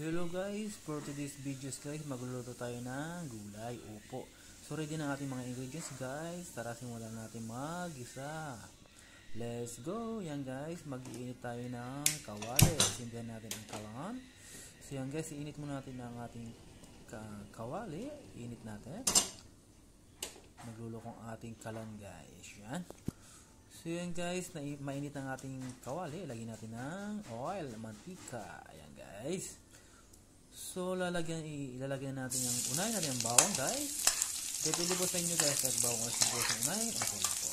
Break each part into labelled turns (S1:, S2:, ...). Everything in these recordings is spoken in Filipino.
S1: Hello guys, for today's videos guys, magluluto tayo ng gulay, upo. So ready na ating mga ingredients guys, tara simulan natin mag-isa. Let's go! Yan guys, mag-iinit tayo ng kawali. Sindihan natin ang kalangan. So yan guys, iinit muna natin ang ating kawali. Iinit natin. Maglulukong ating kalan guys. Yan. So yan guys, mainit ang ating kawali. Lagyan natin ng oil, mantika. Ayan guys. So ilalagyan natin yung unahin natin ang bawang guys. Depende po sa inyo guys at bawang o siguro sa unahin. Okay po.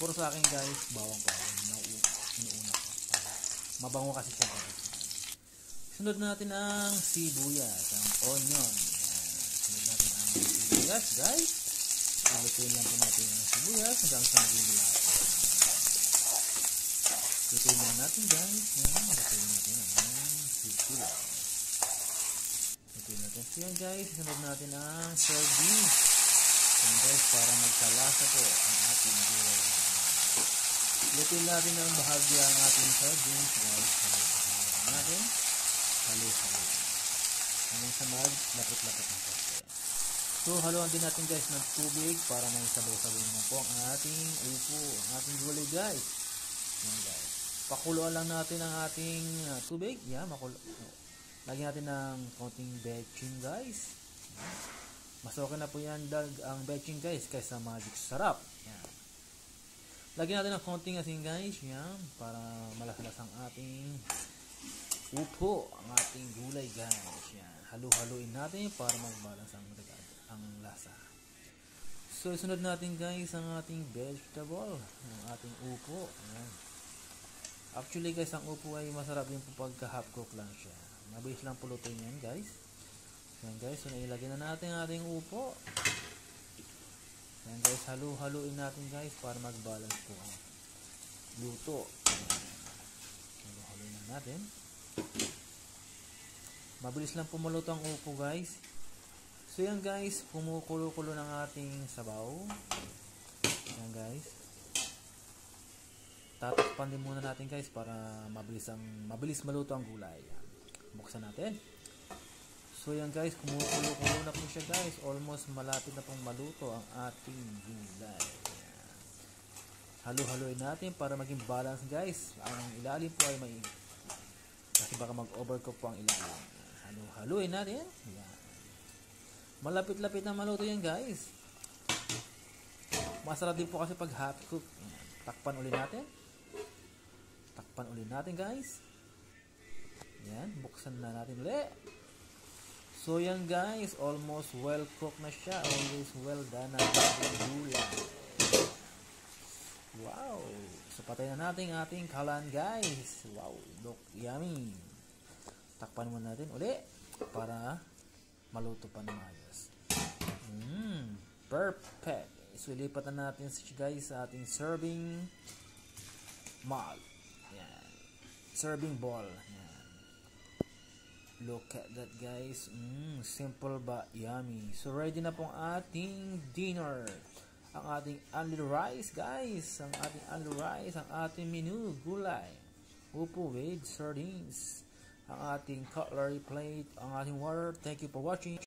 S1: Puro sa akin guys, bawang po. Inuuna ko. Mabango kasi siya guys. Sunod natin ang sibuyas, ang onion. Sunod natin ang sibuyas guys. Ilutuin lang po natin ang sibuyas hanggang sa maging lahat. Lutuin lang natin guys. Lutuin natin ang sibuyas. Lutuin natin siya guys. Sunod natin ang sardines. Yan guys, para magkalasa po ang ating gulay. Lutuin natin ang bahagya ang ating sardines guys. Halo natin. Halo. Hanggang sa maglapot-lapot ng konti. So, haluan din natin guys ng tubig para may sabaw-sabaw naman po ang ating upo, ang ating gulay guys. Yan guys. Pakuluan lang natin ang ating tubig. Yan, lagyan natin ng konting betchin guys. Yan. Mas okay na po yan ang betchin guys kaysa magic sarap. Yan. Lagyan natin ng konting asin guys. Yan, para malasalas ang ating upo, ang ating gulay guys. Yan. Halu-haluin natin para mag-balance ang lasa. So, sunod natin guys ang ating vegetable, ang ating upo. Yan. Actually guys, ang upo ay masarap din po pagka half cook lang siya. Mabilis lang pulutin yan guys. Yan guys, so nailagay na natin ang ating upo. Yan guys, halu-haluin natin guys para mag-balance po ang luto. Halu-haluin na natin. Mabilis lang pumuluto ang upo guys. So yan guys, kumukulo-kulo ng ating sabaw. Yan guys. Tatakpan din muna natin guys para mabilis maluto ang gulay. Buksan natin. So yan guys, kumukulo-kulo na po siya guys. Almost malapit na pong maluto ang ating gulay. Halu-haluin natin para maging balance guys. Ang ilalim po ay may kasi baka mag-overcook po ang ilalim. Halu-haluin natin. Yan. Malapit-lapit na maluto yan guys. Masarap din po kasi pag half cook. Takpan ulit natin. Takpan ulit natin guys. Yan, buksan na natin ulit. So yan guys, almost well cooked na siya. Always well done na ating gulay. Wow. So patayin na natin ating kalan guys. Wow, look yummy. Takpan muna natin ulit para maluto pa ng ayos. Perfect. So ilipat na natin guys sa ating serving mug. Yan. Serving bowl. Yan. Look at that guys. Simple ba yummy. So ready na pong ating dinner. Ang ating only rice guys. Ang ating only rice. Ang ating menu. Gulay. Upo with sardines. Ang ating cutlery plate. Ang ating water. Thank you for watching.